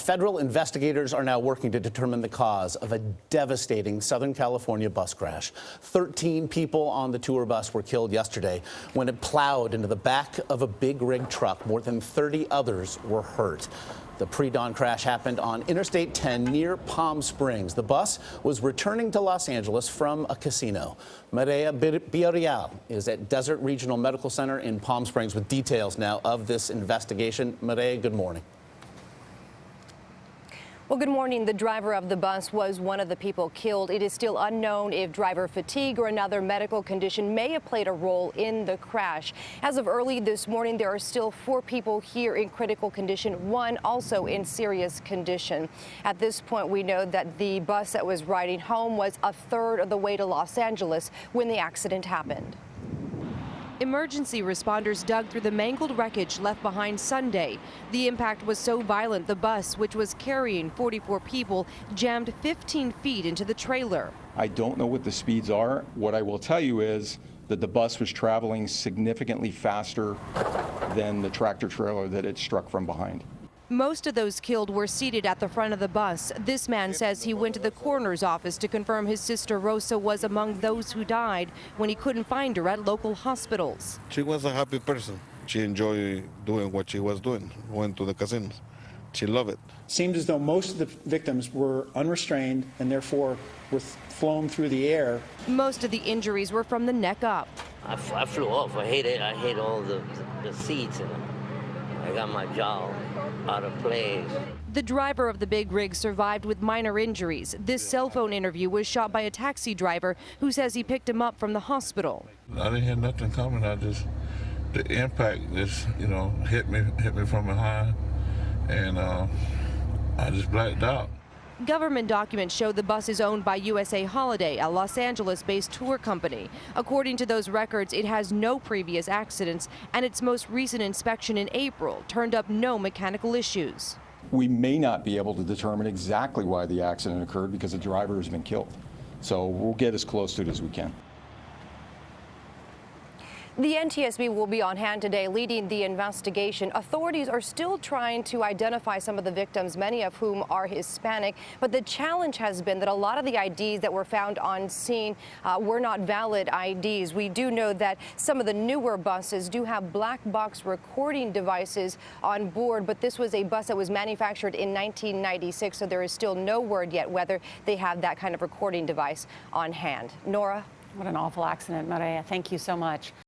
Federal investigators are now working to determine the cause of a devastating Southern California bus crash. 13 people on the tour bus were killed yesterday when it plowed into the back of a big rig truck. More than 30 others were hurt. The pre-dawn crash happened on Interstate 10 near Palm Springs. The bus was returning to Los Angeles from a casino. Mireya Villarreal is at Desert Regional Medical Center in Palm Springs with details now of this investigation. Mireya, good morning. Well, good morning. The driver of the bus was one of the people killed. It is still unknown if driver fatigue or another medical condition may have played a role in the crash. As of early this morning, there are still 4 people here in critical condition, 1 also in serious condition. At this point, we know that the bus that was riding home was a third of the way to Los Angeles when the accident happened. Emergency responders dug through the mangled wreckage left behind Sunday. The impact was so violent the bus, which was carrying 44 people, jammed 15 feet into the trailer. I don't know what the speeds are. What I will tell you is that the bus was traveling significantly faster than the tractor trailer that it struck from behind. Most of those killed were seated at the front of the bus. This man says he went to the coroner's office to confirm his sister Rosa was among those who died when he couldn't find her at local hospitals. She was a happy person. She enjoyed doing what she was doing, went to the casinos. She loved it. Seemed as though most of the victims were unrestrained and therefore were flown through the air. Most of the injuries were from the neck up. I flew off. I hate it. I hate all the seats, and I got my jaw out of place. The driver of the big rig survived with minor injuries. This cell phone interview was shot by a taxi driver who says he picked him up from the hospital. I didn't hear nothing coming. The impact just, hit me from behind, and I just blacked out. Government documents show the bus is owned by USA Holiday, a Los Angeles-based tour company. According to those records, it has no previous accidents, and its most recent inspection in April turned up no mechanical issues. We may not be able to determine exactly why the accident occurred because the driver has been killed. So we'll get as close to it as we can. The NTSB will be on hand today leading the investigation. Authorities are still trying to identify some of the victims, many of whom are Hispanic. But the challenge has been that a lot of the IDs that were found on scene were not valid IDs. We do know that some of the newer buses do have black box recording devices on board, but this was a bus that was manufactured in 1996, so there is still no word yet whether they have that kind of recording device on hand. Nora? What an awful accident, Mireya. Thank you so much.